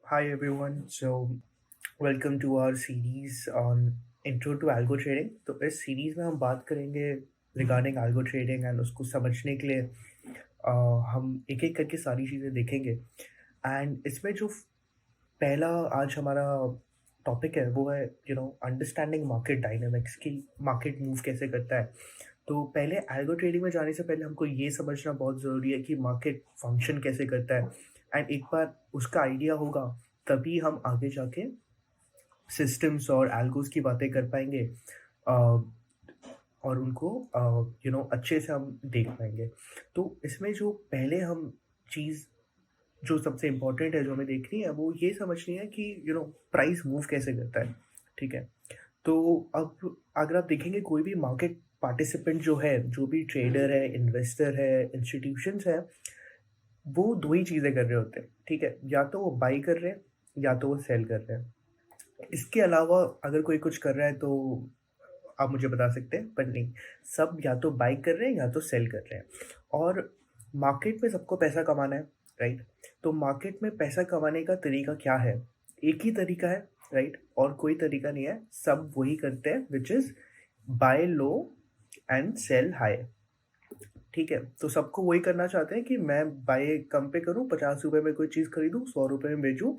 Hi everyone. Welcome to our series on Intro to Algo Trading. तो इस series में हम बात करेंगे रिगार्डिंग algo trading एंड उसको समझने के लिए हम एक एक करके सारी चीज़ें देखेंगे एंड इसमें जो पहला आज हमारा टॉपिक है वो है अंडरस्टैंडिंग मार्केट डायनामिक्स की मार्केट मूव कैसे करता है। तो पहले एल्गो ट्रेडिंग में जाने से पहले हमको ये समझना बहुत ज़रूरी है कि मार्केट फंक्शन कैसे करता है एंड एक बार उसका आइडिया होगा तभी हम आगे जाके सिस्टम्स और एल्गोस की बातें कर पाएंगे और उनको अच्छे से हम देख पाएंगे। तो इसमें जो पहले हम चीज़ जो सबसे इम्पोर्टेंट है जो हमें देखनी है वो ये समझनी है कि प्राइस मूव कैसे करता है। ठीक है, तो अब अगर आप देखेंगे कोई भी मार्केट पार्टिसिपेंट जो है, जो भी ट्रेडर है, इन्वेस्टर है, इंस्टीट्यूशंस है, वो दो ही चीज़ें कर रहे होते हैं। ठीक है, या तो वो बाई कर रहे हैं या तो वो सेल कर रहे हैं। इसके अलावा अगर कोई कुछ कर रहा है तो आप मुझे बता सकते हैं, पर नहीं, सब या तो बाई कर रहे हैं या तो सेल कर रहे हैं। और मार्केट में सबको पैसा कमाना है, राइट? तो मार्केट में पैसा कमाने का तरीका क्या है? एक ही तरीका है, राइट? और कोई तरीका नहीं है, सब वही करते हैं, which is buy low and sell high. ठीक है, तो सबको वही करना चाहते हैं कि मैं बाय कम पे करूँ, 50 रुपये में कोई चीज़ खरीदूँ, 100 रुपये में बेचूँ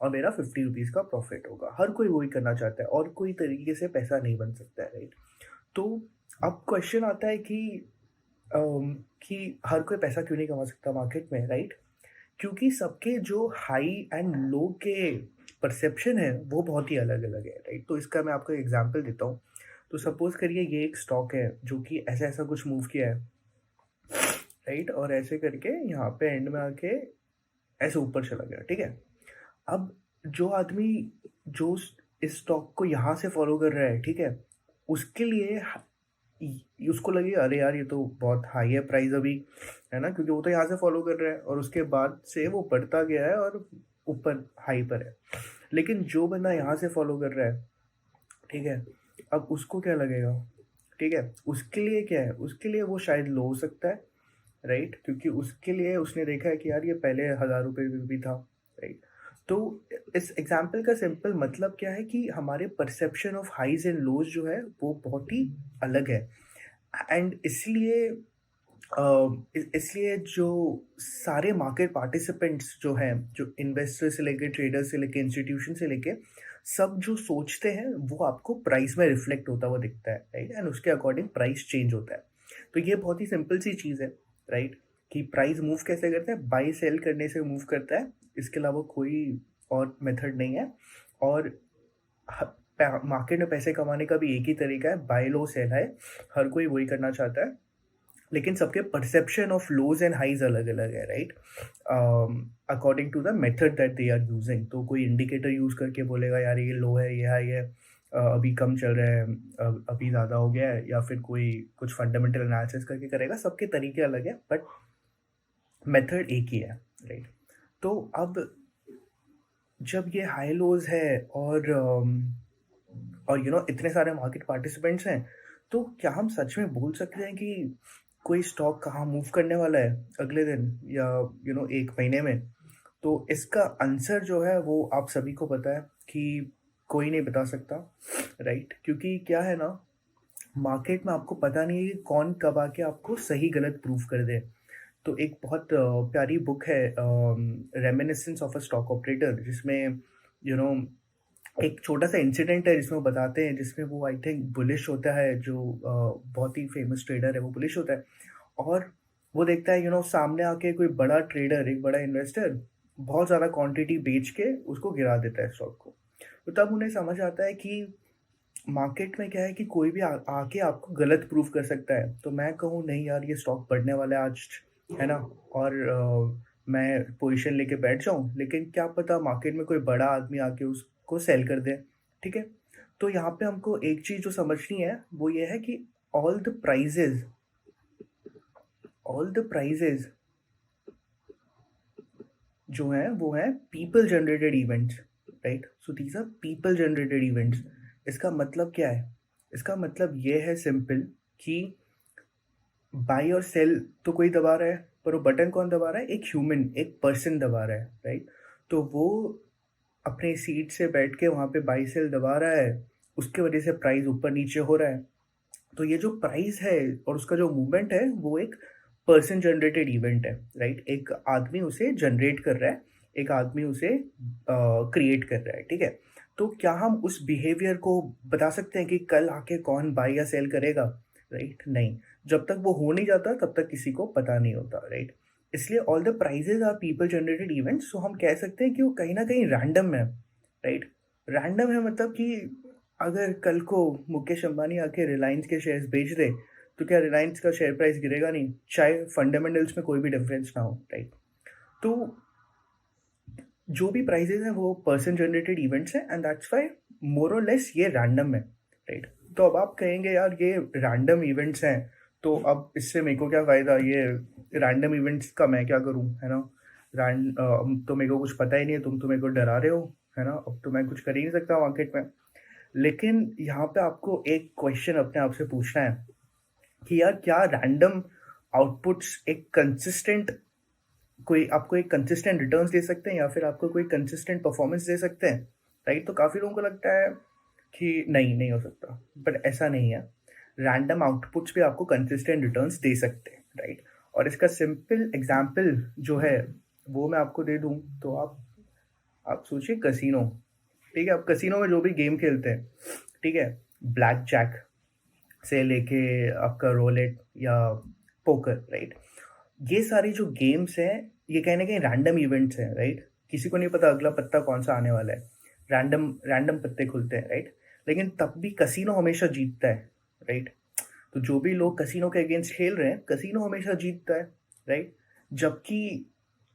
और मेरा 50 रुपीज़ का प्रॉफिट होगा। हर कोई वही करना चाहता है और कोई तरीके से पैसा नहीं बन सकता है, राइट? तो अब क्वेश्चन आता है कि हर कोई पैसा क्यों नहीं कमा सकता मार्केट में, राइट? क्योंकि सबके जो हाई एंड लो के परसेप्शन है वो बहुत ही अलग अलग है, राइट? तो इसका मैं आपको एग्जांपल देता हूँ। तो सपोज करिए ये एक स्टॉक है जो कि ऐसा ऐसा कुछ मूव किया है, राइट? और ऐसे करके यहाँ पे एंड में आके ऐसे ऊपर चला गया। ठीक है, अब जो आदमी जो इस स्टॉक को यहाँ से फॉलो कर रहा है, ठीक है, उसके लिए उसको लगे अरे यार ये तो बहुत हाई है प्राइस अभी, है ना? क्योंकि वो तो यहाँ से फॉलो कर रहा है और उसके बाद से वो बढ़ता गया है और ऊपर हाई पर है। लेकिन जो बंदा यहाँ से फॉलो कर रहा है, ठीक है, अब उसको क्या लगेगा? ठीक है, उसके लिए क्या है? उसके लिए वो शायद लो हो सकता है, राइट? क्योंकि उसके लिए उसने देखा है कि यार ये पहले 1000 रुपये में भी था, राइट? तो इस एग्जाम्पल का सिंपल मतलब क्या है कि हमारे perception of highs and lows जो है वो बहुत ही अलग है। एंड इसलिए जो सारे मार्केट पार्टिसिपेंट्स जो हैं, जो इन्वेस्टर से लेके ट्रेडर से लेके इंस्टीट्यूशन से लेके सब जो सोचते हैं वो आपको प्राइस में रिफ्लेक्ट होता हुआ दिखता है, राइट? एंड उसके अकॉर्डिंग प्राइस चेंज होता है। तो ये बहुत ही सिंपल सी चीज़ है, राइट? कि प्राइस मूव कैसे करता है? बाई सेल करने से मूव करता है, इसके अलावा कोई और मेथड नहीं है। और मार्केट में पैसे कमाने का भी एक ही तरीका है, बाय लो सेल हाई। हर कोई वही करना चाहता है, लेकिन सबके perception of lows and highs अलग अलग है, right? According to the method that they are using. तो कोई इंडिकेटर यूज करके बोलेगा यार ये लो है, ये हाई है, अभी कम चल रहा है, अभी ज़्यादा हो गया है, या फिर कोई कुछ फंडामेंटल एनालिसिस करके करेगा। सबके तरीके अलग है बट मेथड एक ही है, राइट? तो अब जब ये हाई लोज है और इतने सारे मार्केट पार्टिसिपेंट्स हैं, तो क्या हम सच में बोल सकते हैं कि कोई स्टॉक कहाँ मूव करने वाला है अगले दिन या एक महीने में? तो इसका आंसर जो है वो आप सभी को पता है कि कोई नहीं बता सकता, राइट? क्योंकि क्या है ना, मार्केट में आपको पता नहीं है कि कौन कब आके आपको सही गलत प्रूफ कर दे। तो एक बहुत प्यारी बुक है, reminiscence of a stock operator, जिसमें एक छोटा सा इंसिडेंट है जिसमें वो बताते हैं, जिसमें वो आई थिंक बुलिश होता है, जो बहुत ही फेमस ट्रेडर है वो बुलिश होता है। और वो देखता है सामने आके कोई बड़ा ट्रेडर, एक बड़ा इन्वेस्टर बहुत ज़्यादा क्वांटिटी बेच के उसको गिरा देता है स्टॉक को। तो तब उन्हें समझ आता है कि मार्केट में क्या है कि कोई भी आके आपको गलत प्रूफ कर सकता है। तो मैं कहूँ नहीं यार ये स्टॉक बढ़ने वाला है आज, है ना, और मैं पोजीशन लेके बैठ जाऊँ, लेकिन क्या पता मार्केट में कोई बड़ा आदमी आके उसको सेल कर दे। ठीक है, तो यहाँ पे हमको एक चीज़ जो समझनी है वो ये है कि all the prices all the prices जो हैं वो हैं people generated events, right? So these are people generated events. इसका मतलब क्या है? इसका मतलब ये है सिंपल कि बाई और सेल तो कोई दबा रहा है, पर वो बटन कौन दबा रहा है? एक ह्यूमन, एक पर्सन दबा रहा है, राइट? तो वो अपने सीट से बैठ के वहाँ पे बाई सेल दबा रहा है, उसकी वजह से प्राइस ऊपर नीचे हो रहा है। तो ये जो प्राइस है और उसका जो मूवमेंट है वो एक पर्सन जनरेटेड इवेंट है, राइट? एक आदमी उसे जनरेट कर रहा है, एक आदमी उसे क्रिएट कर रहा है, ठीक है? तो क्या हम उस बिहेवियर को बता सकते हैं कि कल आके कौन बाय या सेल करेगा, राइट? नहीं। जब तक वो हो नहीं जाता तब तक किसी को पता नहीं होता, राइट? इसलिए all the prices are people generated events, तो हम कह सकते हैं कि वो कहीं ना कहीं रैंडम है, राइट? रैंडम है मतलब कि अगर कल को मुकेश अंबानी आके रिलायंस के शेयर्स बेच दे, तो क्या रिलायंस का शेयर प्राइस गिरेगा नहीं, चाहे फंडामेंटल्स में कोई भी डिफरेंस ना हो, राइट? तो जो भी प्राइजेज हैं वो पर्सन जनरेटेड इवेंट्स हैं, एंड दैट्स वाई मोर और लेस ये रैंडम है, राइट? तो अब आप कहेंगे यार ये रैंडम इवेंट्स हैं, तो अब इससे मेरे को क्या फ़ायदा, ये रैंडम इवेंट्स का मैं क्या करूं, है ना? तो मेरे को कुछ पता ही नहीं है, तुम तो मेरे को डरा रहे हो, है ना? अब तो मैं कुछ कर ही नहीं सकता मार्केट में। लेकिन यहाँ पे आपको एक क्वेश्चन अपने आप से पूछना है कि यार क्या रैंडम आउटपुट्स एक कंसिस्टेंट कोई आपको एक कंसिस्टेंट रिटर्न्स दे सकते हैं, या फिर आपको कोई कंसिस्टेंट परफॉर्मेंस दे सकते हैं, राइट? तो काफ़ी लोगों को लगता है कि नहीं हो सकता, बट ऐसा नहीं है। रैंडम आउटपुट्स भी आपको कंसिस्टेंट रिटर्न्स दे सकते हैं, राइट? और इसका सिंपल एग्जांपल जो है वो मैं आपको दे दूं, तो आप सोचिए कसिनो, ठीक है? आप कसिनो में जो भी गेम खेलते हैं, ठीक है, ब्लैक जैक से लेके आपका रोलेट या पोकर, राइट? ये सारी जो गेम्स हैं ये कहीं ना कहीं रैंडम इवेंट्स हैं, राइट? किसी को नहीं पता अगला पत्ता कौन सा आने वाला है, रैंडम रैंडम पत्ते खुलते हैं, राइट? लेकिन तब भी कसिनो हमेशा जीतता है, राइट? तो जो भी लोग कसिनो के अगेंस्ट खेल रहे हैं, कसिनो हमेशा जीतता है, राइट? जबकि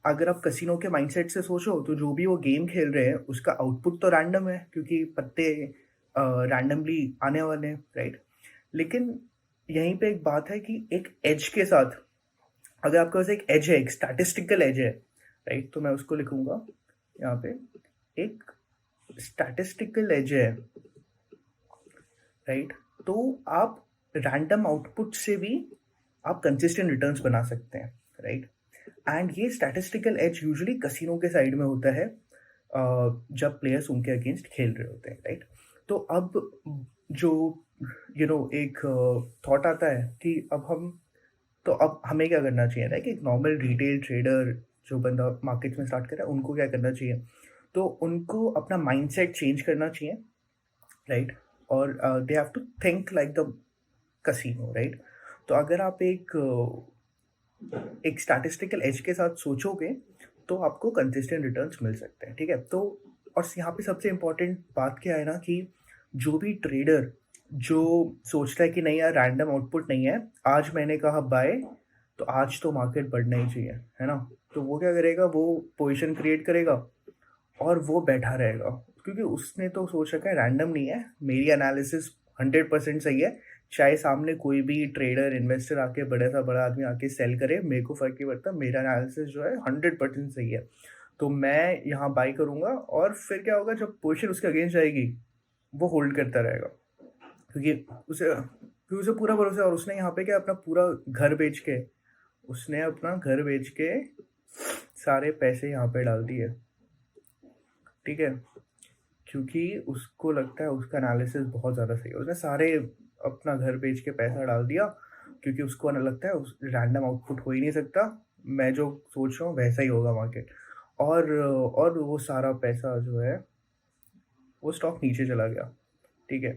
अगर आप कसिनो के माइंडसेट से सोचो तो जो भी वो गेम खेल रहे हैं उसका आउटपुट तो रैंडम है, क्योंकि पत्ते रैंडमली आने वाले हैं, राइट? लेकिन यहीं पे एक बात है कि एक एज के साथ, अगर आपके पास एक एज है, एक स्टैटिस्टिकल एज है, राइट? तो मैं उसको लिखूंगा यहाँ पे, एक स्टैटिस्टिकल एज है, राइट? तो आप रैंडम आउटपुट से भी आप कंसिस्टेंट रिटर्न्स बना सकते हैं, राइट? एंड ये स्टैटिस्टिकल एज यूजुअली कसिनो के साइड में होता है, जब प्लेयर्स उनके अगेंस्ट खेल रहे होते हैं, राइट? तो अब जो एक थॉट आता है कि अब हमें क्या करना चाहिए, ना कि एक नॉर्मल रिटेल ट्रेडर जो बंदा मार्केट में स्टार्ट कर रहा है उनको क्या करना चाहिए, तो उनको अपना माइंडसेट चेंज करना चाहिए, राइट? और they have to think like the casino, right? तो अगर आप एक स्टैटिस्टिकल एज के साथ सोचोगे तो आपको कंसिस्टेंट रिटर्न्स मिल सकते हैं, ठीक है? तो और यहाँ पे सबसे इम्पोर्टेंट बात क्या है ना कि जो भी ट्रेडर जो सोचता है कि नहीं यार रैंडम आउटपुट नहीं है, आज मैंने कहा बाय, तो आज तो मार्केट बढ़ना ही चाहिए, है ना? तो वो क्या करेगा, वो पोजीशन क्रिएट करेगा और वो बैठा रहेगा, क्योंकि उसने तो सोच रखा है रैंडम नहीं है, मेरी एनालिसिस 100% सही है, चाहे सामने कोई भी ट्रेडर इन्वेस्टर आके बड़ा सा बड़ा आदमी आके सेल करे, मेरे को फर्क नहीं पड़ता, मेरा एनालिसिस जो है 100% सही है, तो मैं यहाँ बाई करूँगा। और फिर क्या होगा, जब पोजीशन उसके अगेंस्ट जाएगी वो होल्ड करता रहेगा, क्योंकि उसे पूरा भरोसा है, और उसने यहाँ पे क्या अपना पूरा घर बेच के उसने अपना घर बेच के सारे पैसे यहाँ पे डाल दिए, ठीक है? क्योंकि उसको लगता है उसका एनालिसिस बहुत ज़्यादा सही है, उसने सारे अपना घर बेच के पैसा डाल दिया, क्योंकि उसको ना लगता है उस रैंडम आउटपुट हो ही नहीं सकता, मैं जो सोच रहा हूँ वैसा ही होगा मार्केट, और वो सारा पैसा जो है वो स्टॉक नीचे चला गया, ठीक है?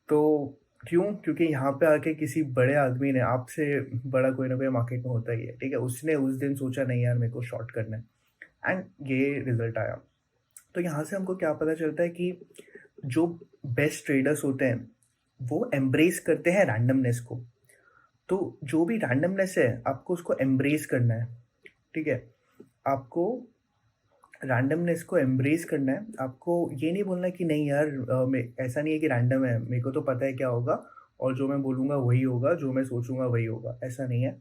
तो क्यों? क्योंकि यहाँ पे आके किसी बड़े आदमी ने, आपसे बड़ा कोई ना कोई मार्केट में होता ही है, ठीक है, उसने उस दिन सोचा नहीं यार मेरे को शॉर्ट करना है, एंड ये रिजल्ट आया। तो यहाँ से हमको क्या पता चलता है कि जो बेस्ट ट्रेडर्स होते हैं वो एम्ब्रेस करते हैं रैंडमनेस को। तो जो भी रैंडमनेस है आपको उसको एम्ब्रेस करना है, ठीक है? आपको रैंडमनेस को एम्ब्रेस करना है, आपको ये नहीं बोलना कि नहीं यार ऐसा नहीं है कि रैंडम है, मेरे को तो पता है क्या होगा और जो मैं बोलूँगा वही होगा, जो मैं सोचूंगा वही होगा, ऐसा नहीं है।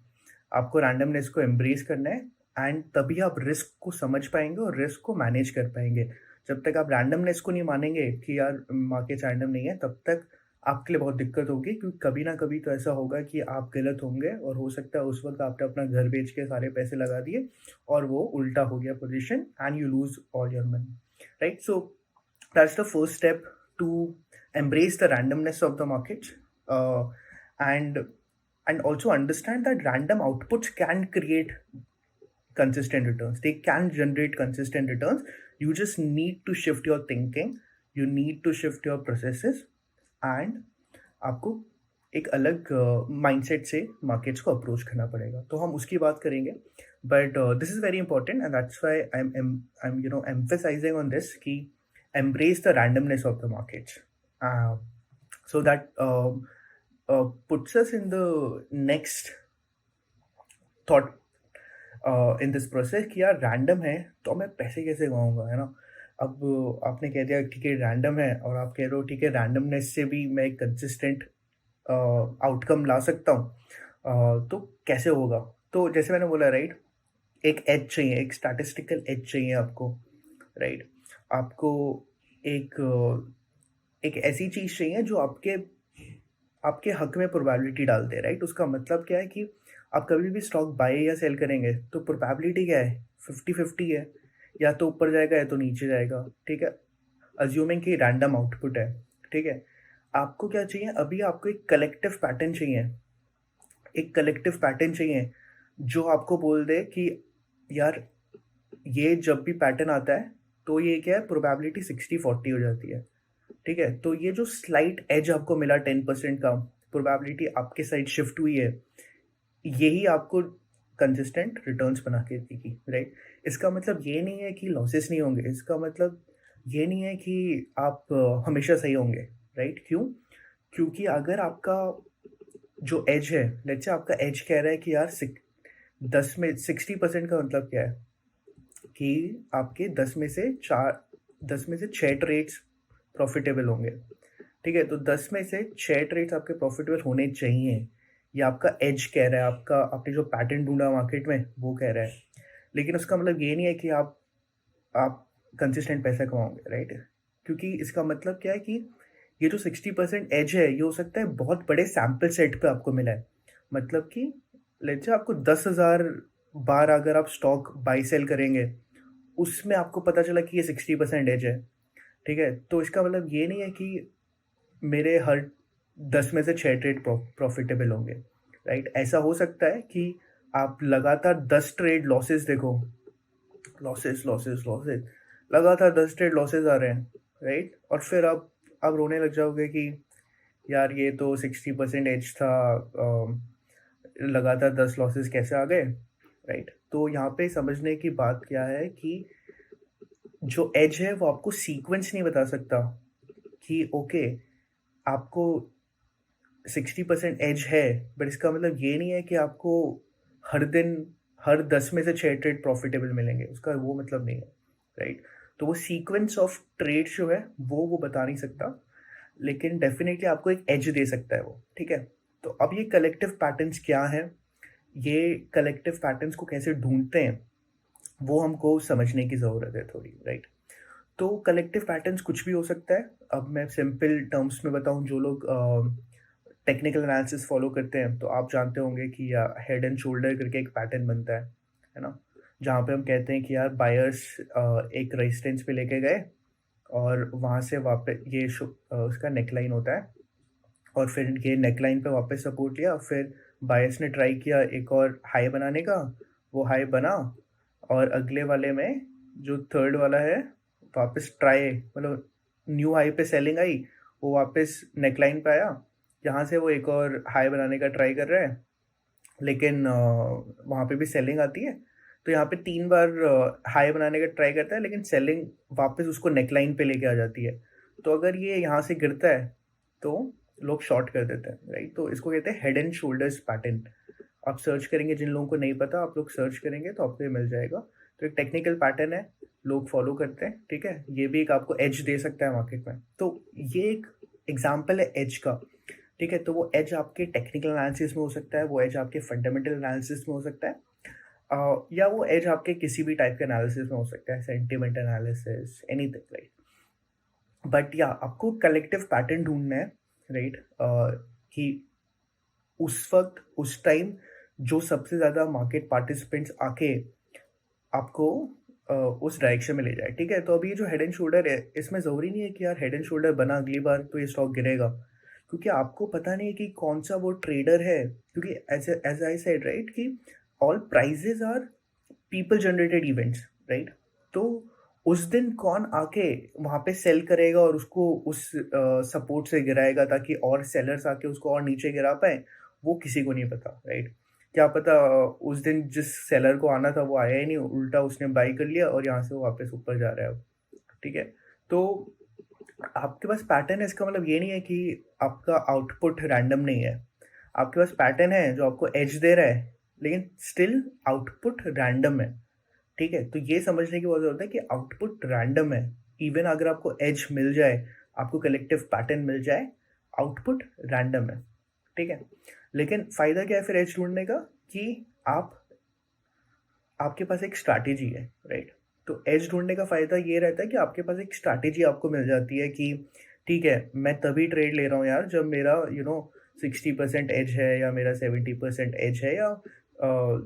आपको रैंडमनेस को एम्ब्रेस करना है, एंड तभी आप रिस्क को समझ पाएंगे और रिस्क को मैनेज कर पाएंगे। जब तक आप रैंडमनेस को नहीं मानेंगे कि यार मार्केट रैंडम नहीं है, तब तक आपके लिए बहुत दिक्कत होगी, क्योंकि कभी ना कभी तो ऐसा होगा कि आप गलत होंगे, और हो सकता है उस वक्त आपने अपना घर बेच के सारे पैसे लगा दिए और वो उल्टा हो गया position, and you lose all your money. right? So that's the first step to embrace the randomness of the market, uh, and also understand that random outputs can create consistent returns. They can generate consistent returns. You just need to shift your thinking, you need to shift your processes, and आपको एक अलग mindset से markets को approach करना पड़ेगा. तो हम उसकी बात करेंगे, but this is very important and that's why I am emphasising on this कि embrace the randomness of the markets, so that puts us in the next thought in this process कि यार रैंडम है तो मैं पैसे कैसे कमाऊंगा, है ना. अब आपने कह दिया ठीक है रैंडम है, और आप कह रहे हो ठीक है रैंडमनेस से भी मैं एक कंसिस्टेंट आउटकम ला सकता हूँ. तो कैसे होगा. तो जैसे मैंने बोला राइट, एक एज चाहिए, एक स्टैटिस्टिकल एज चाहिए आपको, राइट. आपको एक एक ऐसी चीज़ चाहिए जो आपके आपके हक में प्रोबेबिलिटी डाल दे, राइट. उसका मतलब क्या है कि आप कभी भी स्टॉक बाय या सेल करेंगे तो प्रोबेबिलिटी क्या है, 50-50 है, या तो ऊपर जाएगा या तो नीचे जाएगा, ठीक है. अज्यूमिंग कि रैंडम आउटपुट है, ठीक है. आपको क्या चाहिए, अभी आपको एक कलेक्टिव पैटर्न चाहिए, एक कलेक्टिव पैटर्न चाहिए जो आपको बोल दे कि यार ये जब भी पैटर्न आता है तो ये क्या है, प्रोबेबिलिटी 60-40 हो जाती है, ठीक है. तो ये जो स्लाइट एज आपको मिला 10% का, प्रोबेबिलिटी आपके साइड शिफ्ट हुई है, यही आपको कंसिस्टेंट रिटर्न्स बना के देगी, राइट. इसका मतलब ये नहीं है कि लॉसेस नहीं होंगे, इसका मतलब ये नहीं है कि आप हमेशा सही होंगे, राइट. क्यों? क्योंकि अगर आपका जो एज है, लेट्स से आपका एज कह रहा है कि यार 10 में 60% का मतलब क्या है कि आपके 10 में से 6 ट्रेड्स प्रॉफिटेबल होंगे, ठीक है. तो 10 में से 6 ट्रेड्स आपके प्रॉफिटेबल होने चाहिए, ये आपका एज कह रहा है, आपका आपने जो पैटर्न ढूंढा मार्केट में वो कह रहा है. लेकिन उसका मतलब ये नहीं है कि आप कंसिस्टेंट पैसा कमाओगे, राइट. क्योंकि इसका मतलब क्या है कि ये जो 60% एज है ये हो सकता है बहुत बड़े सैम्पल सेट पे आपको मिला है. मतलब कि लेट्स से आपको 10,000 बार अगर आप स्टॉक बाई सेल करेंगे, उसमें आपको पता चला कि ये 60% एज है, ठीक है. तो इसका मतलब ये नहीं है कि मेरे हर 10 में से 6 ट्रेड प्रॉफिटेबल होंगे, राइट. ऐसा हो सकता है कि आप लगातार 10 ट्रेड लॉसेस देखो, लॉसेस लॉसेस लॉसेस, लगातार 10 ट्रेड लॉसेस आ रहे हैं, राइट. और फिर आप रोने लग जाओगे कि यार ये तो 60% एज था, लगातार 10 लॉसेस कैसे आ गए, राइट. तो यहाँ पे समझने की बात क्या है कि जो एज है वो आपको सीक्वेंस नहीं बता सकता कि ओके आपको 60% एज है, बट इसका मतलब ये नहीं है कि आपको हर दिन हर 10 में से 6 ट्रेड प्रॉफिटेबल मिलेंगे, उसका वो मतलब नहीं है, राइट. तो वो सीक्वेंस ऑफ ट्रेड जो है वो बता नहीं सकता, लेकिन डेफिनेटली आपको एक एज दे सकता है वो, ठीक है. तो अब ये कलेक्टिव पैटर्न्स क्या है, ये कलेक्टिव पैटर्न्स को कैसे ढूंढते हैं, वो हमको समझने की ज़रूरत है थोड़ी, राइट. तो कलेक्टिव पैटर्न्स कुछ भी हो सकता है. अब मैं सिंपल टर्म्स में बताऊं, जो लोग टेक्निकल एनालिसिस फॉलो करते हैं तो आप जानते होंगे कि हेड एंड शोल्डर करके एक पैटर्न बनता है ना. जहाँ पे हम कहते हैं कि यार बायर्स एक रेजिस्टेंस पे लेके गए और वहाँ से वापस ये उसका नेकलाइन होता है, और फिर ये नेकलाइन पे वापस सपोर्ट लिया, फिर बायर्स ने ट्राई किया एक और हाई बनाने का, वो हाई बना, और अगले वाले में जो थर्ड वाला है वापस ट्राई, मतलब न्यू हाई पे सेलिंग आई, वो वापस नेकलाइन पे आया, यहाँ से वो एक और हाई बनाने का ट्राई कर रहा है, लेकिन वहाँ पे भी सेलिंग आती है. तो यहाँ पे 3 बार हाई बनाने का ट्राई करता है, लेकिन सेलिंग वापस उसको नेकलाइन पे लेके आ जाती है. तो अगर ये यहाँ से गिरता है तो लोग शॉर्ट कर देते हैं, राइट. तो इसको कहते हैं हेड एंड शोल्डर्स पैटर्न. आप सर्च करेंगे, जिन लोगों को नहीं पता आप लोग सर्च करेंगे तो आपको ये मिल जाएगा. तो एक टेक्निकल पैटर्न है, लोग फॉलो करते हैं, ठीक है. ये भी एक आपको एज दे सकता है मार्केट में. तो ये एक एग्जाम्पल है एज का, ठीक है. तो वो एज आपके टेक्निकल एनालिसिस में हो सकता है, वो एज आपके फंडामेंटल एनालिसिस में हो सकता है, या वो एज आपके किसी भी टाइप के एनालिसिस में हो सकता है, sentiment analysis, anything, right. But या आपको कलेक्टिव पैटर्न ढूंढना है, राइट. कि उस वक्त उस टाइम जो सबसे ज़्यादा मार्केट पार्टिसिपेंट्स आके आपको उस डायरेक्शन में ले जाए, ठीक है? तो अभी ये जो हेड एंड शोल्डर है, इसमें ज़रूरी नहीं है कि यार हेड एंड शोल्डर बना अगली बार तो ये स्टॉक गिरेगा, क्योंकि आपको पता नहीं है कि कौन-सा वो ट्रेडर है, क्योंकि एज़ आई सेड राइट कि all prices are people generated events, right? तो उस दिन कौन आके वहाँ पे सेल करेगा और उसको उस सपोर्ट से गिराएगा ताकि और सेलर्स आके उसको और नीचे गिरा पाएँ, वो किसी को नहीं पता, राइट? क्या पता उस दिन जिस सेलर को आना था वो आया ही नहीं, उल्टा उसने बाई कर लिया और यहाँ से वो वापस ऊपर जा रहा है अब, ठीक है? तो आपके पास पैटर्न है, इसका मतलब ये नहीं है कि आपका आउटपुट रैंडम नहीं है। आपके पास पैटर्न है जो आपको एज दे रहा है, लेकिन स्टिल आउटपुट रैंडम है, ठीक है? तो ये समझने की बहुत ज़रूरत है कि आउटपुट रैंडम है। इवन अगर आपको एज मिल जाए, आपको कलेक्टिव पैटर्न मिल जाए, आउटपुट रैंडम है, ठीक है? लेकिन फ़ायदा क्या है फिर एज ढूँढने का कि आपके पास एक स्ट्रैटेजी है, राइट? तो एज ढूँढने का फ़ायदा ये रहता है कि आपके पास एक स्ट्रैटेजी आपको मिल जाती है कि ठीक है, मैं तभी ट्रेड ले रहा हूँ यार जब मेरा 60% एज है या मेरा 70% एज है या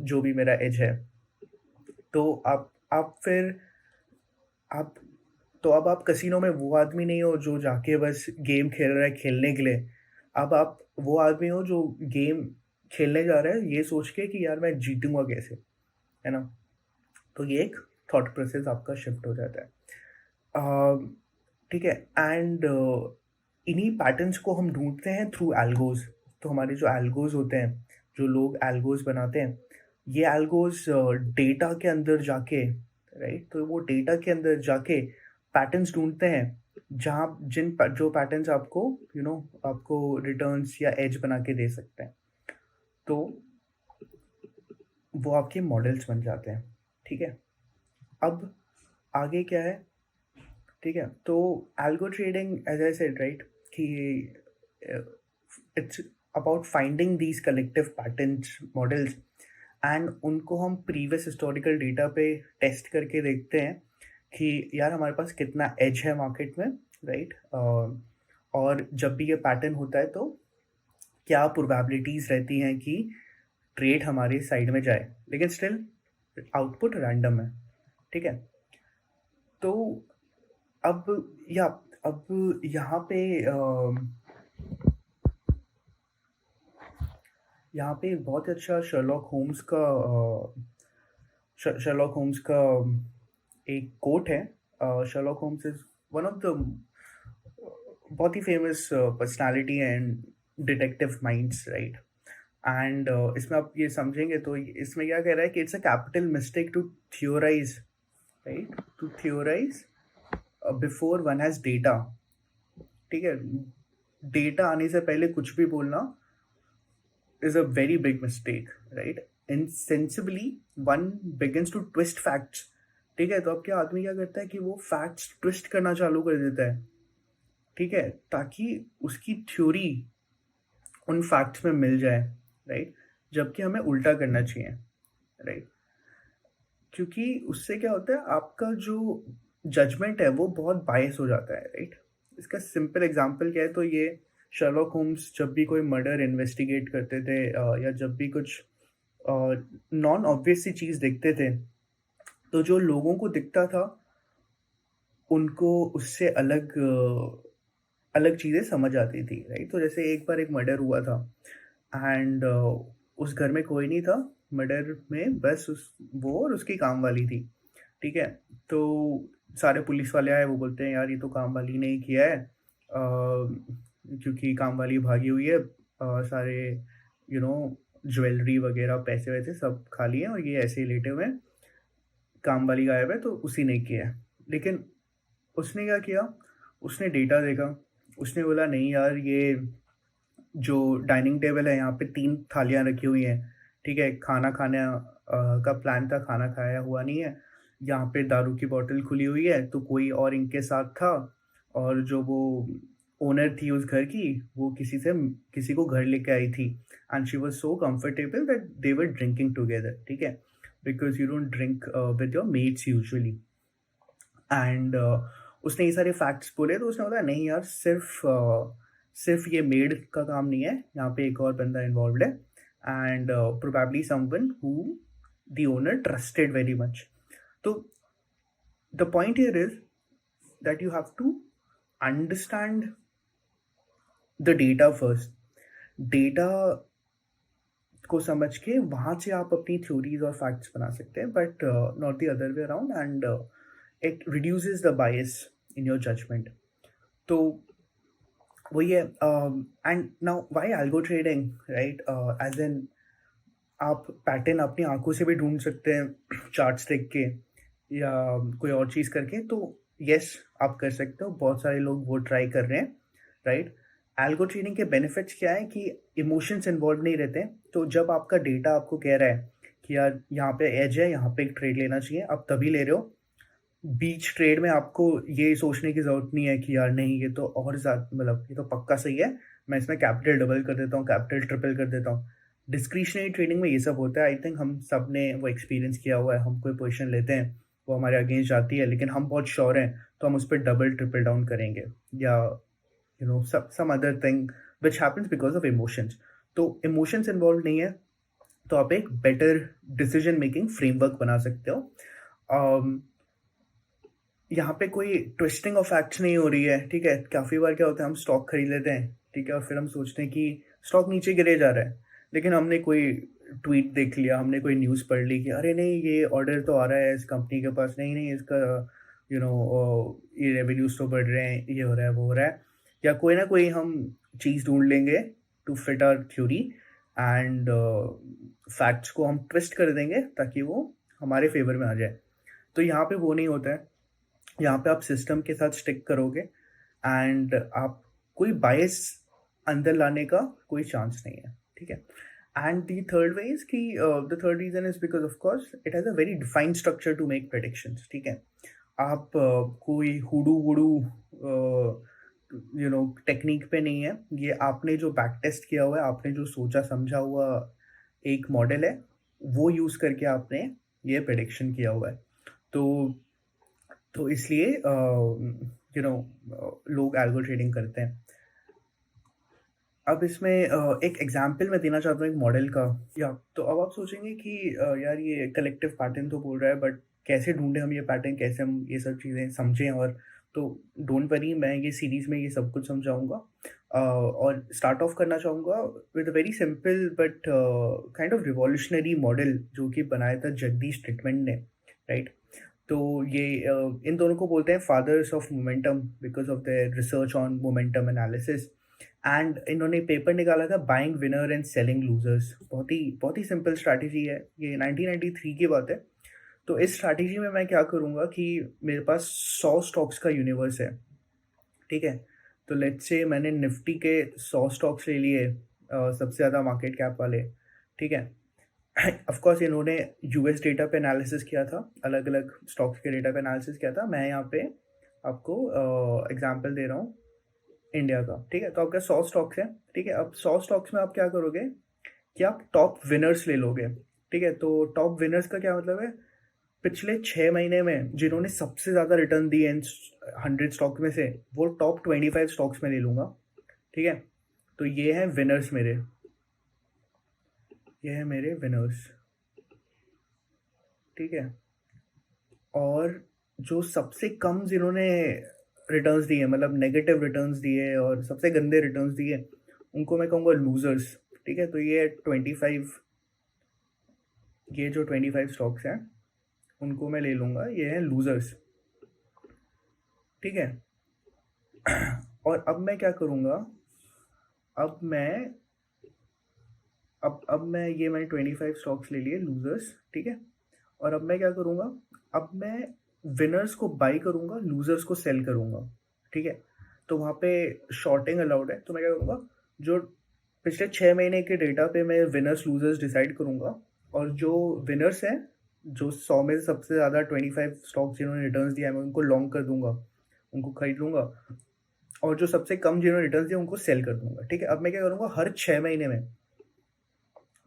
जो भी मेरा एज है। तो आप फिर आप तो अब आप कसिनो में वो आदमी नहीं हो जो जाके बस गेम खेल रहा है खेलने के लिए। अब आप वो आदमी हो जो गेम खेलने जा रहा है ये सोच के कि यार मैं जीतूँगा कैसे, है ना? तो ये एक थॉट प्रोसेस आपका शिफ्ट हो जाता है। ठीक है एंड इन्हीं पैटर्न्स को हम ढूँढते हैं थ्रू एल्गोज़। तो हमारे जो एल्गोज़ होते हैं, जो लोग एल्गोज़ बनाते हैं, ये एल्गोज़ डेटा के अंदर जाके राइट? तो वो डेटा के अंदर जाके पैटर्न्स ढूँढते हैं, जहाँ जो पैटर्न्स आपको आपको रिटर्न्स या एज बना के दे सकते हैं। तो वो आपके मॉडल्स बन जाते हैं, ठीक है? अब आगे क्या है, ठीक है? तो algo trading as I said right कि it's about finding these collective patterns models and उनको हम प्रीवियस हिस्टोरिकल डेटा पे टेस्ट करके देखते हैं कि यार हमारे पास कितना एज है मार्केट में, राइट? और जब भी ये पैटर्न होता है तो क्या प्रोबेबिलिटीज़ रहती हैं कि ट्रेड हमारे साइड में जाए, लेकिन स्टिल आउटपुट रैंडम है, ठीक है? तो अब या अब यहाँ पे एक बहुत अच्छा शर्लॉक होम्स का एक कोट है। Sherlock Holmes is one of the बहुत ही famous personality and detective minds, right? And इसमें आप ये समझेंगे तो इसमें क्या कह रहा है कि it's a capital mistake to theorise, right? To theorise before one has data, ठीक है? डेटा आने से पहले कुछ भी बोलना is a very big mistake, right? Insensibly one begins to twist facts, ठीक है? तो अब क्या आदमी क्या करता है कि वो फैक्ट्स ट्विस्ट करना चालू कर देता है, ठीक है? ताकि उसकी थ्योरी उन फैक्ट्स में मिल जाए, राइट? जबकि हमें उल्टा करना चाहिए, राइट? क्योंकि उससे क्या होता है आपका जो जजमेंट है वो बहुत बायस हो जाता है, राइट? इसका सिंपल एग्जांपल क्या है, तो ये शर्लॉक होम्स जब भी कोई मर्डर इन्वेस्टिगेट करते थे या जब भी कुछ नॉन ऑब्वियस सी चीज़ देखते थे, तो जो लोगों को दिखता था उनको उससे अलग चीज़ें समझ आती थी, राइट? तो जैसे एक बार एक मर्डर हुआ था एंड उस घर में कोई नहीं था, मर्डर में बस वो और उसकी काम वाली थी, ठीक है? तो सारे पुलिस वाले आए, वो बोलते हैं यार ये तो काम वाली ने ही किया है, क्योंकि काम वाली भागी हुई है, सारे ज्वेलरी वगैरह पैसे वैसे सब खाली हैं और ये ऐसे ही लेटे हुए हैं, काम वाली गायब है तो उसी ने किया है। लेकिन उसने क्या किया, उसने डेटा देखा, उसने बोला नहीं यार ये जो डाइनिंग टेबल है यहाँ पे 3 थालियाँ रखी हुई हैं, ठीक है? खाना खाने का प्लान था, खाना खाया हुआ नहीं है। यहाँ पे दारू की बॉटल खुली हुई है, तो कोई और इनके साथ था और जो वो ओनर थी उस घर की, वो किसी को घर लेके आई थी and she was so comfortable that they were drinking together, ठीक है? Because you don't drink with your mates usually. And उसने ये सारे फैक्ट्स बोले तो उसने बोला नहीं यार सिर्फ ये मेड का काम नहीं है, यहाँ पे एक और बंदा इन्वॉल्व है and probably someone who the owner trusted very much. तो the point here is that you have to understand the data first. Data को समझ के वहाँ से आप अपनी थ्योरीज और फैक्ट्स बना सकते हैं, but not the other way around, and it reduces the bias in your judgement. तो वही है. And now why algo trading, right? As an आप पैटर्न अपनी आंखों से भी ढूंढ सकते हैं चार्ट्स देख के या कोई और चीज़ करके. तो यस, आप कर सकते हो. बहुत सारे लोग वो ट्राई कर रहे हैं, राइट? एल्गो ट्रेडिंग के बेनिफिट्स क्या है कि इमोशंस इन्वॉल्व नहीं रहते. तो जब आपका डेटा आपको कह रहा है कि यार यहाँ पे एज है, यहाँ पे एक ट्रेड लेना चाहिए, आप तभी ले रहे हो. बीच ट्रेड में आपको ये सोचने की ज़रूरत नहीं है कि यार नहीं, ये तो और ज़्यादा, मतलब ये तो पक्का सही है, मैं इसमें कैपिटल डबल कर देता हूँ, कैपिटल ट्रिपल कर देता हूँ. डिस्क्रिशनरी ट्रेडिंग में ये सब होता है. आई थिंक हम सब ने वो एक्सपीरियंस किया हुआ है. हम कोई पोजीशन लेते हैं, वो हमारे अगेंस्ट जाती है, लेकिन हम बहुत श्योर हैं तो हम उस पर डबल ट्रिपल डाउन करेंगे, या you know some other thing which happens because of emotions. तो इमोशंस इन्वॉल्व नहीं है, तो आप एक बेटर डिसीजन मेकिंग फ्रेमवर्क बना सकते हो. यहाँ पे कोई ट्विस्टिंग ऑफ फैक्ट्स नहीं हो रही है, ठीक है? काफ़ी बार क्या होता है, हम स्टॉक खरीद लेते हैं, ठीक है, और फिर हम सोचते हैं कि स्टॉक नीचे गिरे जा रहा है, लेकिन हमने कोई ट्वीट देख लिया, हमने कोई न्यूज़ पढ़ ली कि अरे नहीं, ये ऑर्डर तो आ रहा है इस कंपनी के पास, नहीं नहीं इसका ये रेवेन्यूज तो बढ़ रहे हैं, ये हो रहा है, वो हो रहा है, या कोई ना कोई हम चीज़ ढूंढ लेंगे to fit our theory, and facts को हम ट्विस्ट कर देंगे ताकि वो हमारे फेवर में आ जाए. तो यहाँ पे वो नहीं होता है. यहाँ पे आप सिस्टम के साथ स्टिक करोगे, एंड आप कोई बायस अंदर लाने का कोई चांस नहीं है, ठीक है? And the third way is कि the third reason is because of course it has a very defined structure to make predictions, ठीक है? आप कोई हुडू वुडू टेक्निक पे नहीं है. ये आपने जो बैक टेस्ट किया हुआ है, आपने जो सोचा समझा हुआ एक मॉडल है, वो यूज़ करके आपने ये प्रेडिक्शन किया हुआ है. तो इसलिए लोग एल्गो ट्रेडिंग करते हैं. अब इसमें एक एग्जांपल मैं देना चाहता हूँ एक मॉडल का. या तो अब आप सोचेंगे कि यार ये कलेक्टिव पैटर्न तो बोल रहा है, बट कैसे ढूंढें हम ये पैटर्न, कैसे हम ये सब चीज़ें समझें? और तो डोंट वरी, मैं ये सीरीज़ में ये सब कुछ समझाऊंगा. और स्टार्ट ऑफ करना चाहूँगा with a very simple but kind of revolutionary model जो कि बनाया था जगदीश ट्रीटमेंट ने, राइट? तो ये इन दोनों को बोलते हैं fathers of momentum because of their research on momentum analysis. And इन्होंने पेपर निकाला था buying winner and selling losers. बहुत ही सिंपल स्ट्रैटेजी है. ये 1993 की बात है. तो इस स्ट्रैटेजी में मैं क्या करूँगा कि मेरे पास 100 स्टॉक्स का यूनिवर्स है, ठीक है? तो लेट्स से मैंने निफ्टी के 100 स्टॉक्स ले लिए, सबसे ज़्यादा मार्केट कैप वाले, ठीक है? ऑफ कोर्स इन्होंने यूएस डेटा पे एनालिसिस किया था, अलग अलग स्टॉक्स के डेटा पे एनालिसिस किया था. मैं यहाँ पे आपको एग्जांपल दे रहा हूँ इंडिया का, ठीक है? तो आपके 100 स्टॉक्स हैं, ठीक है? अब 100 स्टॉक्स में आप क्या करोगे कि आप टॉप विनर्स ले लोगे, ठीक है? तो टॉप विनर्स का क्या मतलब है? पिछले 6 महीने में जिन्होंने सबसे ज़्यादा रिटर्न दिए इन 100 स्टॉक में से, वो टॉप 25 स्टॉक्स में ले लूँगा, ठीक है? तो ये हैं विनर्स मेरे, ये है मेरे विनर्स, ठीक है? और जो सबसे कम जिन्होंने रिटर्न्स दिए, मतलब नेगेटिव रिटर्न्स दिए और सबसे गंदे रिटर्न्स दिए, उनको मैं कहूँगा लूजर्स, ठीक है? तो ये 25, ये जो 25 स्टॉक्स हैं उनको मैं ले लूँगा, ये हैं लूजर्स, ठीक है? और अब मैं क्या करूँगा, अब मैं ये मैंने 25 स्टॉक्स ले लिए लूजर्स, ठीक है? और अब मैं क्या करूँगा, अब मैं विनर्स को बाई करूँगा, लूजर्स को सेल करूँगा, ठीक है? तो वहाँ पे शॉर्टिंग अलाउड है. तो मैं क्या करूँगा, जो पिछले 6 महीने के डेटा पे मैं विनर्स लूजर्स डिसाइड करूँगा, और जो विनर्स हैं, जो 100 में से सबसे ज़्यादा 25 स्टॉक्स जिन्होंने रिटर्न्स दिया है, मैं उनको लॉन्ग कर दूंगा, उनको खरीद लूँगा, और जो सबसे कम जिन्होंने रिटर्न्स दिया उनको सेल कर दूंगा, ठीक है? अब मैं क्या करूँगा, हर 6 महीने में,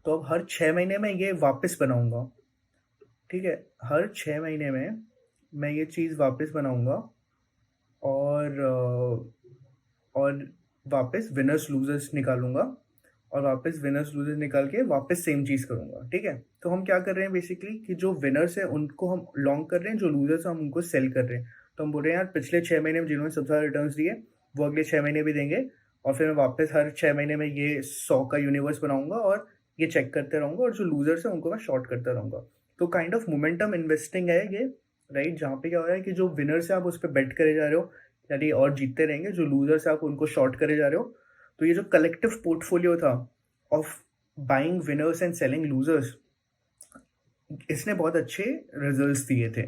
तो अब हर 6 महीने में ये वापस बनाऊंगा, ठीक है? हर 6 महीने में मैं ये चीज़ वापस बनाऊंगा, और वापस विनर्स लूजर्स निकालूंगा, और वापस विनर्स लूजर्स निकाल के वापस सेम चीज़ करूँगा, ठीक है? तो हम क्या कर रहे हैं बेसिकली कि जो विनर्स हैं उनको हम लॉन्ग कर रहे हैं, जो लूजर्स हैं हम उनको सेल कर रहे हैं। तो हम बोल रहे हैं यार पिछले 6 महीने में जिन्होंने सबसे ज़्यादा रिटर्न्स दिए, वो अगले 6 महीने भी देंगे और फिर मैं वापस हर 6 महीने में ये 100 का यूनिवर्स बनाऊँगा और ये चेक करते रहूँगा और जो लूजर्स हैं उनको मैं शॉर्ट करता रहूँगा। तो काइंड ऑफ मोमेंटम इन्वेस्टिंग है ये, राइट? जहाँ पे क्या हो रहा है कि जो विनर्स हैं आप उस पे बेट करे जा रहे हो, यानी और जीतते रहेंगे, जो लूजर्स हैं आप उनको शॉर्ट करे जा रहे हो। तो ये जो कलेक्टिव पोर्टफोलियो था of buying winners and selling losers, इसने बहुत अच्छे रिजल्ट्स दिए थे।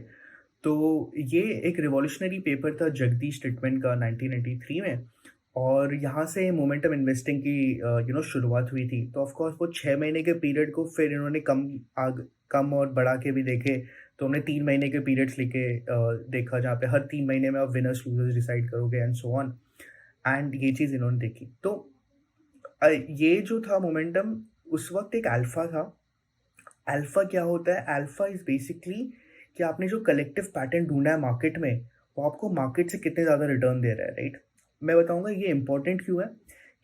तो ये एक रिवॉल्यूशनरी पेपर था जगदीश टिटमैन का 1993 में, और यहाँ से मोमेंटम इन्वेस्टिंग की शुरुआत हुई थी। तो ऑफ कोर्स वो 6 महीने के पीरियड को फिर इन्होंने कम और बढ़ा के भी देखे। तो हमने 3 महीने के पीरियड्स लेके देखा, जहाँ पे हर 3 महीने में आप विनर्स लूजर्स डिसाइड करोगे एंड सो ऑन, एंड ये चीज़ इन्होंने देखी। तो ये जो था मोमेंटम, उस वक्त एक अल्फा था। अल्फा क्या होता है? अल्फा इज़ बेसिकली कि आपने जो कलेक्टिव पैटर्न ढूंढा है मार्केट में, वो आपको मार्केट से कितने ज़्यादा रिटर्न दे रहा है, राइट? मैं बताऊंगा ये इंपॉर्टेंट क्यों है।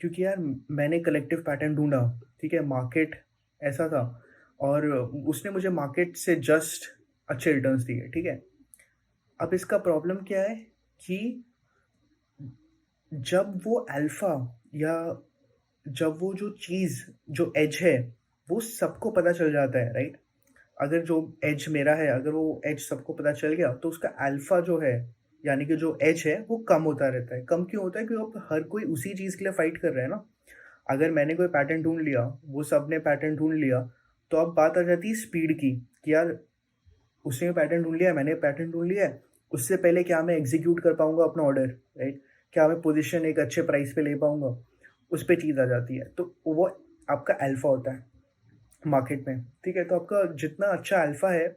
क्योंकि यार मैंने कलेक्टिव पैटर्न ढूंढा, ठीक है, मार्केट ऐसा था और उसने मुझे मार्केट से जस्ट अच्छे रिटर्न्स दिए, ठीक है। अब इसका प्रॉब्लम क्या है कि जब वो अल्फा या जब वो जो चीज़, जो एज है, वो सबको पता चल जाता है, राइट? अगर जो एज मेरा है, अगर वो एज सबको पता चल गया, तो उसका अल्फा जो है, यानी कि जो एज है, वो कम होता रहता है। कम क्यों होता है? क्योंकि अब हर कोई उसी चीज़ के लिए फाइट कर रहा है ना। अगर मैंने कोई पैटर्न ढूंढ लिया, वो सब ने पैटर्न ढूंढ लिया, तो अब बात आ जाती है स्पीड की कि यार उसने पैटर्न ढूंढ लिया है, मैंने पैटर्न ढूंढ लिया है, उससे पहले क्या मैं एग्जीक्यूट कर पाऊंगा अपना ऑर्डर, राइट? क्या मैं पोजीशन एक अच्छे प्राइस पे ले पाऊंगा, उस पर चीज़ आ जाती है। तो वो आपका अल्फा होता है मार्केट में, ठीक है। तो आपका जितना अच्छा अल्फा है,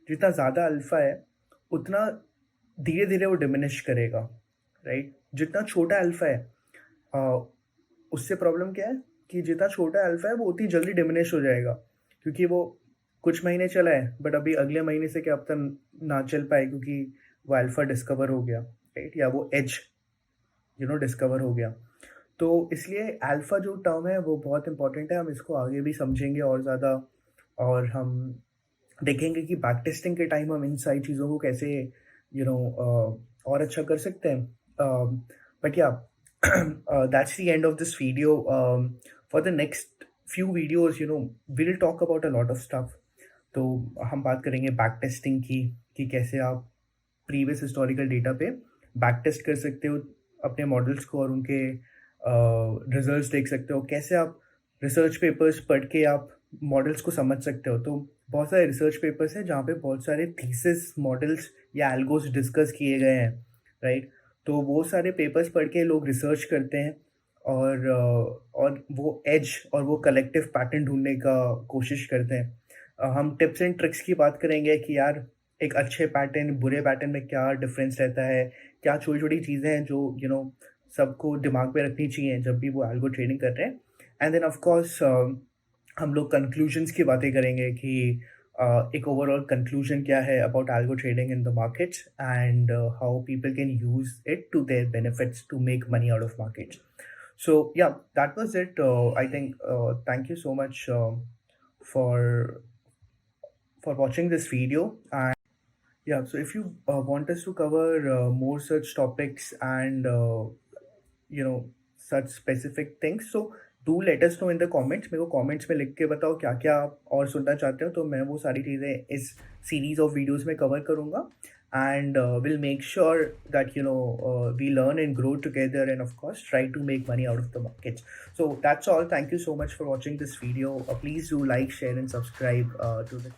जितना ज़्यादा अल्फा है, उतना धीरे धीरे वो डिमिनिश करेगा, राइट? जितना छोटा अल्फा है, अ, उससे प्रॉब्लम क्या है कि जितना छोटा अल्फा है वो उतनी जल्दी डिमिनिश हो जाएगा, क्योंकि वो कुछ महीने चला है बट अभी अगले महीने से क्या पता ना चल पाए, क्योंकि वो अल्फा डिस्कवर हो गया, राइट? या वो एज डिस्कवर हो गया। तो इसलिए अल्फ़ा जो टर्म है वो बहुत इंपॉर्टेंट है, हम इसको आगे भी समझेंगे और ज़्यादा, और हम देखेंगे कि बैक टेस्टिंग के टाइम हम इन सारी चीज़ों को कैसे और अच्छा कर सकते हैं। बट या that's the end of this video. For the next few videos will talk about a lot of stuff. तो हम बात करेंगे बैक टेस्टिंग की, कि कैसे आप प्रीवियस हिस्टोरिकल डेटा पे बैक टेस्ट कर सकते हो अपने मॉडल्स को और उनके रिजल्ट्स देख सकते हो। कैसे आप रिसर्च पेपर्स पढ़ के आप मॉडल्स को समझ सकते हो। तो बहुत सारे रिसर्च पेपर्स हैं जहाँ पे बहुत सारे थीसिस मॉडल्स या एल्गोस डिस्कस किए गए हैं, राइट? तो वो सारे पेपर्स पढ़ के लोग रिसर्च करते हैं और वो एज और वो कलेक्टिव पैटर्न ढूंढने का कोशिश करते हैं। हम टिप्स एंड ट्रिक्स की बात करेंगे कि यार एक अच्छे पैटर्न, बुरे पैटर्न में क्या डिफरेंस रहता है, क्या छोटी-छोटी चीज़ें हैं जो सबको दिमाग में रखनी चाहिए जब भी वो एल्गो ट्रेडिंग कर रहे हैं। एंड देन ऑफ कोर्स हम लोग कंक्लूजन्स की बातें करेंगे कि एक ओवरऑल कंक्लूजन क्या है about algo trading in the markets and how people can use it to their benefits to make money out of markets. So yeah, that was it. I think thank you so much for watching this video. And yeah, so if you want us to cover more such topics and such specific things, so do let us know in the comments. मेरे को comments में लिख के बताओ क्या क्या आप और सुनना चाहते हो, तो मैं वो सारी चीज़ें इस सीरीज ऑफ वीडियोस में कवर करूँगा। And we'll make sure that we learn and grow together, and of course try to make money out of the markets. So that's all. Thank you so much for watching this video. Please do like, share and subscribe to the